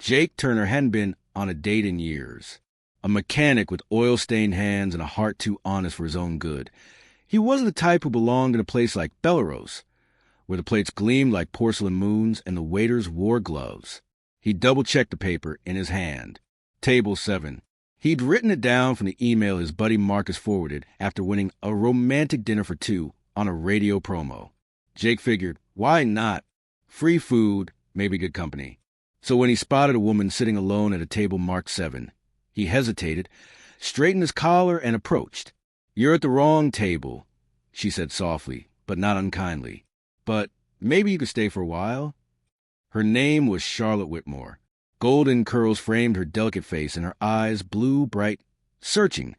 Jake Turner hadn't been on a date in years. A mechanic with oil-stained hands and a heart too honest for his own good. He wasn't the type who belonged in a place like Belarus, where the plates gleamed like porcelain moons and the waiters wore gloves. He double-checked the paper in his hand. Table 7. He'd written it down from the email his buddy Marcus forwarded after winning a romantic dinner for two on a radio promo. Jake figured, why not? Free food, maybe good company. So when he spotted a woman sitting alone at a table marked 7, he hesitated, straightened his collar, and approached. "You're at the wrong table," she said softly, but not unkindly. "But maybe you could stay for a while?" Her name was Charlotte Whitmore. Golden curls framed her delicate face, and her eyes, blue, bright, searching,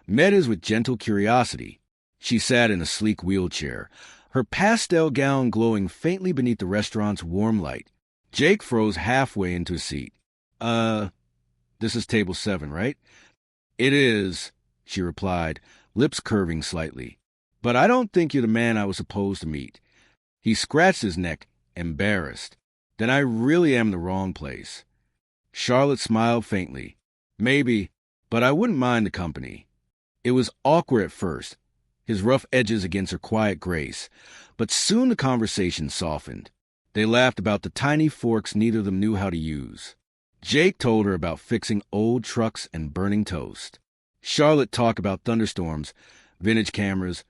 met his with gentle curiosity. She sat in a sleek wheelchair, her pastel gown glowing faintly beneath the restaurant's warm light. Jake froze halfway into his seat. This is table 7, right?" "It is," she replied, lips curving slightly. "But I don't think you're the man I was supposed to meet." He scratched his neck, embarrassed. "Then I really am in the wrong place." Charlotte smiled faintly. "Maybe, but I wouldn't mind the company." It was awkward at first, his rough edges against her quiet grace, but soon the conversation softened. They laughed about the tiny forks neither of them knew how to use. Jake told her about fixing old trucks and burning toast. Charlotte talked about thunderstorms, vintage cameras,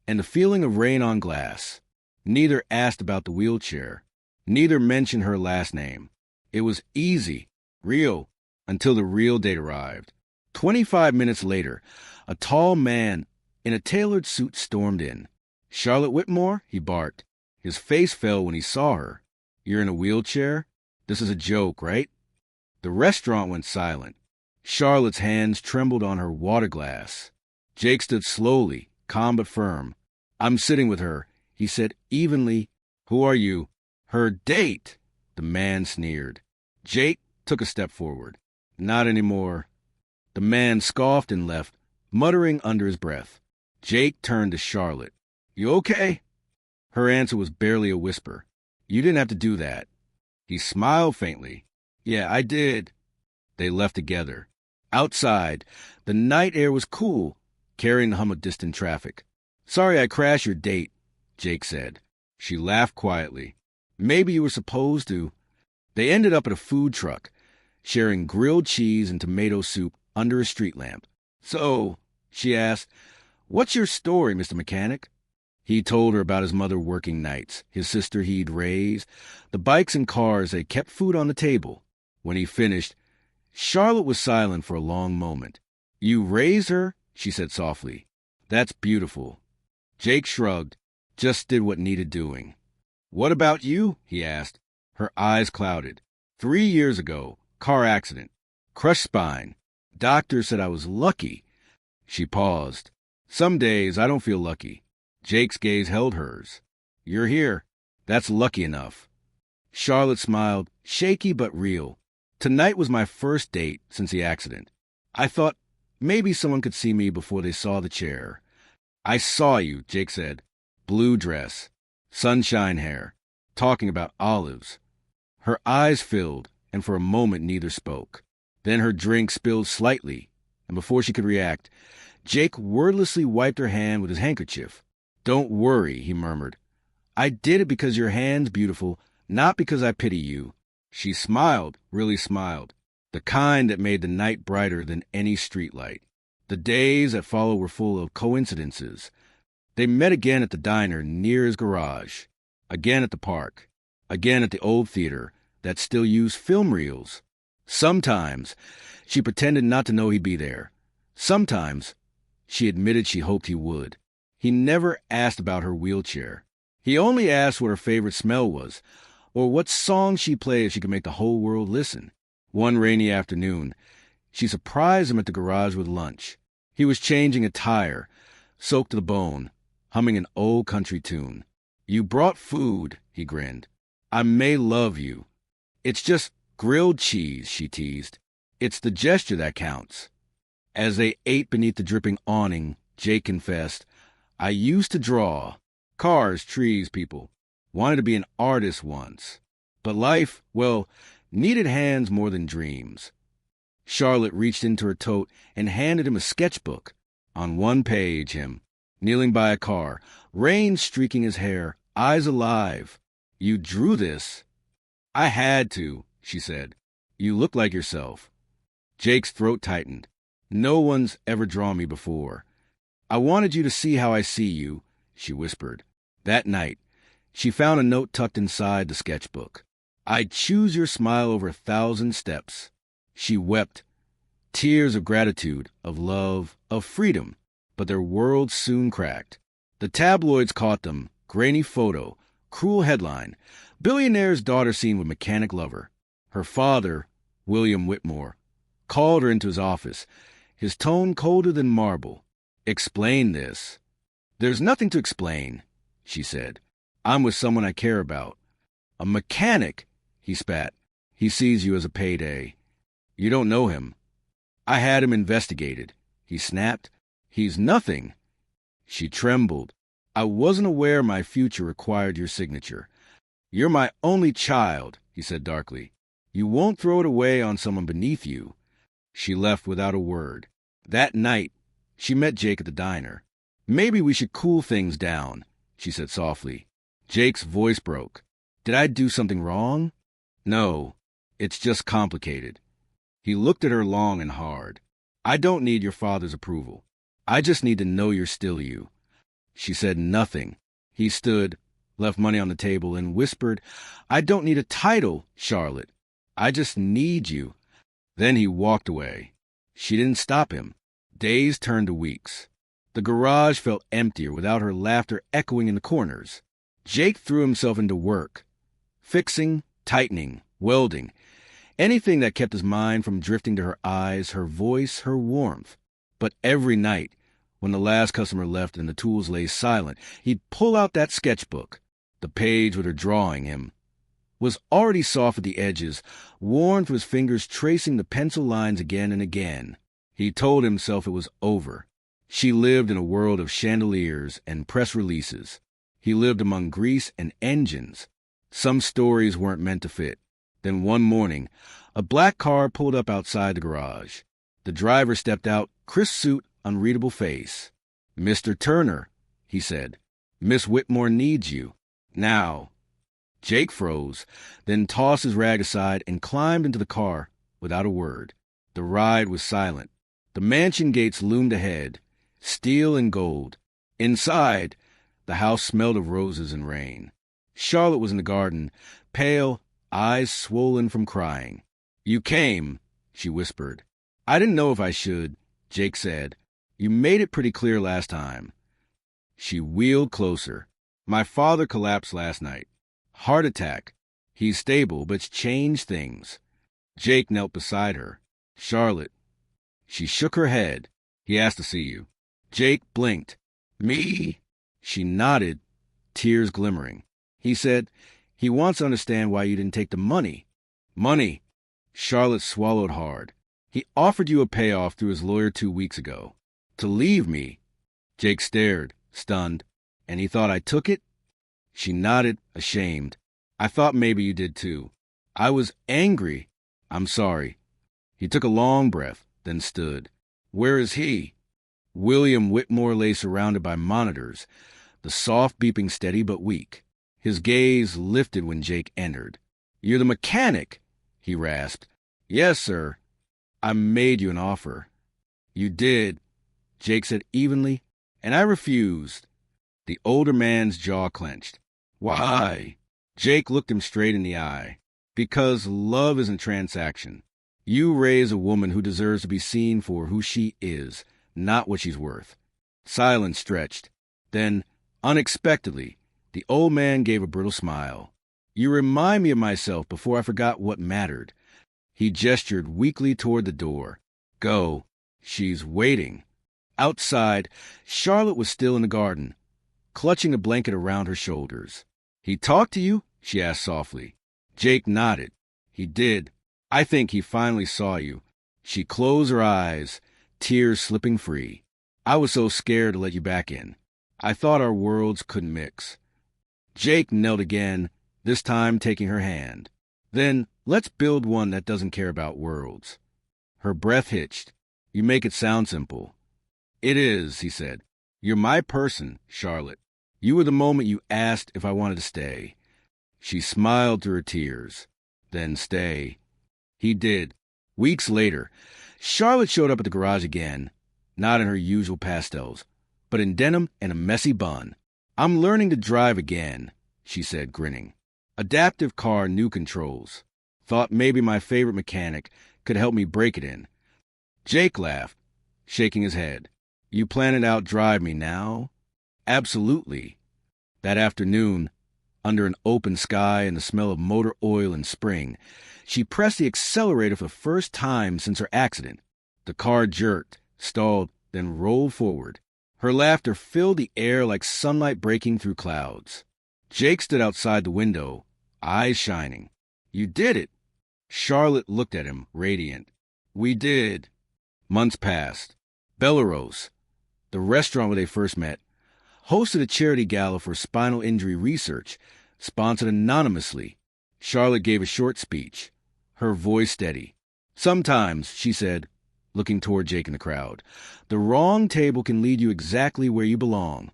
and the feeling of rain on glass. Neither asked about the wheelchair. Neither mentioned her last name. It was easy, real, until the real date arrived. 25 minutes later, a tall man in a tailored suit stormed in. "Charlotte Whitmore?" he barked. His face fell when he saw her. "You're in a wheelchair? This is a joke, right?" The restaurant went silent. Charlotte's hands trembled on her water glass. Jake stood slowly, calm but firm. "I'm sitting with her," he said evenly. "Who are you?" "Her date," the man sneered. Jake took a step forward. "Not anymore." The man scoffed and left, muttering under his breath. Jake turned to Charlotte. "You okay?" Her answer was barely a whisper. "You didn't have to do that." He smiled faintly. "Yeah, I did." They left together. Outside, the night air was cool, carrying the hum of distant traffic. "Sorry I crashed your date," Jake said. She laughed quietly. "Maybe you were supposed to." They ended up at a food truck, sharing grilled cheese and tomato soup under a street lamp. "So," she asked, "what's your story, Mr. Mechanic?" He told her about his mother working nights, his sister he'd raised, the bikes and cars that kept food on the table. When he finished, Charlotte was silent for a long moment. "You raised her?" she said softly. "That's beautiful." Jake shrugged, just did what needed doing. "What about you?" he asked. Her eyes clouded. 3 years ago, car accident. Crushed spine. Doctor said I was lucky." She paused. "Some days I don't feel lucky." Jake's gaze held hers. "You're here. That's lucky enough." Charlotte smiled, shaky but real. "Tonight was my first date since the accident. I thought maybe someone could see me before they saw the chair." "I saw you," Jake said. Blue dress, sunshine hair, talking about olives. Her eyes filled, and for a moment neither spoke. Then her drink spilled slightly, and before she could react, Jake wordlessly wiped her hand with his handkerchief. "Don't worry," he murmured. "I did it because your hand's beautiful, not because I pity you." She smiled, really smiled, the kind that made the night brighter than any streetlight. The days that followed were full of coincidences. They met again at the diner near his garage, again at the park, again at the old theater that still used film reels. Sometimes she pretended not to know he'd be there. Sometimes she admitted she hoped he would. He never asked about her wheelchair. He only asked what her favorite smell was, or what song she'd play if she could make the whole world listen. One rainy afternoon, she surprised him at the garage with lunch. He was changing a tire, soaked to the bone, humming an old country tune. "You brought food," he grinned. "I may love you." "It's just grilled cheese," she teased. "It's the gesture that counts." As they ate beneath the dripping awning, Jake confessed, "I used to draw. Cars, trees, people. Wanted to be an artist once. But life, well, needed hands more than dreams. Charlotte reached into her tote and handed him a sketchbook. On one page, him, kneeling by a car, rain streaking his hair, eyes alive. "You drew this?" "I had to," she said. "You look like yourself." Jake's throat tightened. "No one's ever drawn me before. I wanted you to see how I see you," she whispered. That night, she found a note tucked inside the sketchbook. "I'd choose your smile over 1,000 steps." She wept, tears of gratitude, of love, of freedom, but their world soon cracked. The tabloids caught them, grainy photo, cruel headline, billionaire's daughter seen with mechanic lover. Her father, William Whitmore, called her into his office, his tone colder than marble. "Explain this." "There's nothing to explain," she said. "I'm with someone I care about." "A mechanic," he spat. "He sees you as a payday. You don't know him." "I had him investigated," he snapped. "He's nothing." She trembled. "I wasn't aware my future required your signature." "You're my only child," he said darkly. "You won't throw it away on someone beneath you." She left without a word. That night, she met Jake at the diner. "Maybe we should cool things down," she said softly. Jake's voice broke. "Did I do something wrong?" "No, it's just complicated." He looked at her long and hard. "I don't need your father's approval. I just need to know you're still you." She said nothing. He stood, left money on the table, and whispered, "I don't need a title, Charlotte. I just need you." Then he walked away. She didn't stop him. Days turned to weeks. The garage felt emptier without her laughter echoing in the corners. Jake threw himself into work, fixing, tightening, welding, anything that kept his mind from drifting to her eyes, her voice, her warmth. But every night, when the last customer left and the tools lay silent, he'd pull out that sketchbook. The page with her drawing him was already soft at the edges, worn through his fingers tracing the pencil lines again and again. He told himself it was over. She lived in a world of chandeliers and press releases. He lived among grease and engines. Some stories weren't meant to fit. Then one morning, a black car pulled up outside the garage. The driver stepped out, crisp suit, unreadable face. "Mr. Turner," he said. "Miss Whitmore needs you. Now." Jake froze, then tossed his rag aside and climbed into the car without a word. The ride was silent. The mansion gates loomed ahead, steel and gold. Inside, the house smelled of roses and rain. Charlotte was in the garden, pale, eyes swollen from crying. "You came," she whispered. "I didn't know if I should," Jake said. "You made it pretty clear last time." She wheeled closer. "My father collapsed last night. Heart attack. He's stable, but it's changed things." Jake knelt beside her. "Charlotte." She shook her head. "He asked to see you." Jake blinked. "Me?" She nodded, tears glimmering. He said, "He wants to understand why you didn't take the money." "Money?" Charlotte swallowed hard. "He offered you a payoff through his lawyer 2 weeks ago. To leave me." Jake stared, stunned. "And he thought I took it?" She nodded, ashamed. "I thought maybe you did too. I was angry. I'm sorry." He took a long breath, then stood. "Where is he?" William Whitmore lay surrounded by monitors, the soft beeping steady but weak. His gaze lifted when Jake entered. "You're the mechanic," he rasped. "Yes, sir. I made you an offer." "You did," Jake said evenly, "and I refused." The older man's jaw clenched. "Why?" Jake looked him straight in the eye. "Because love isn't transaction. You raise a woman who deserves to be seen for who she is, not what she's worth." Silence stretched. Then, unexpectedly, the old man gave a brittle smile. "You remind me of myself before I forgot what mattered." He gestured weakly toward the door. "Go. She's waiting." Outside, Charlotte was still in the garden, clutching a blanket around her shoulders. "He talked to you?" she asked softly. Jake nodded. "He did. I think he finally saw you." She closed her eyes, tears slipping free. "I was so scared to let you back in. I thought our worlds couldn't mix." Jake knelt again, this time taking her hand. Then let's build one that doesn't care about worlds. Her breath hitched. You make it sound simple. It is, he said. You're my person, Charlotte. You were the moment you asked if I wanted to stay. She smiled through her tears. Then stay. He did. Weeks later, Charlotte showed up at the garage again, not in her usual pastels, but in denim and a messy bun. I'm learning to drive again, she said, grinning. Adaptive car, new controls. Thought maybe my favorite mechanic could help me break it in. Jake laughed, shaking his head. You planning to outdrive me now? Absolutely. That afternoon, under an open sky and the smell of motor oil in spring, she pressed the accelerator for the first time since her accident. The car jerked, stalled, then rolled forward. Her laughter filled the air like sunlight breaking through clouds. Jake stood outside the window, eyes shining. You did it. Charlotte looked at him, radiant. We did. Months passed. Belarus, the restaurant where they first met, hosted a charity gala for spinal injury research, sponsored anonymously. Charlotte gave a short speech, her voice steady. Sometimes, she said, looking toward Jake in the crowd, the wrong table can lead you exactly where you belong.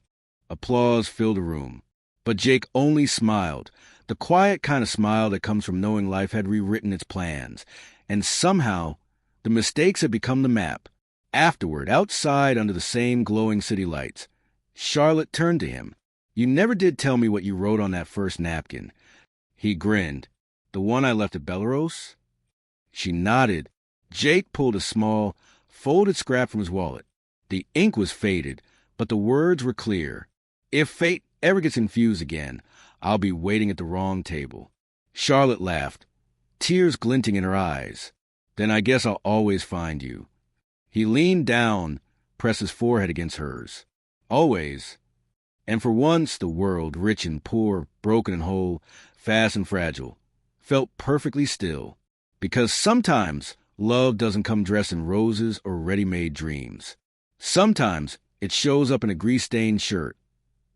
Applause filled the room. But Jake only smiled, the quiet kind of smile that comes from knowing life had rewritten its plans, and somehow the mistakes had become the map. Afterward, outside under the same glowing city lights, Charlotte turned to him. You never did tell me what you wrote on that first napkin. He grinned. The one I left at Belarus? She nodded. Jake pulled a small, folded scrap from his wallet. The ink was faded, but the words were clear. If fate ever gets infused again, I'll be waiting at the wrong table. Charlotte laughed, tears glinting in her eyes. Then I guess I'll always find you. He leaned down, pressed his forehead against hers. Always. And for once, the world, rich and poor, broken and whole, fast and fragile, felt perfectly still. Because sometimes love doesn't come dressed in roses or ready-made dreams. Sometimes it shows up in a grease-stained shirt,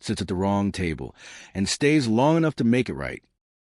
sits at the wrong table, and stays long enough to make it right.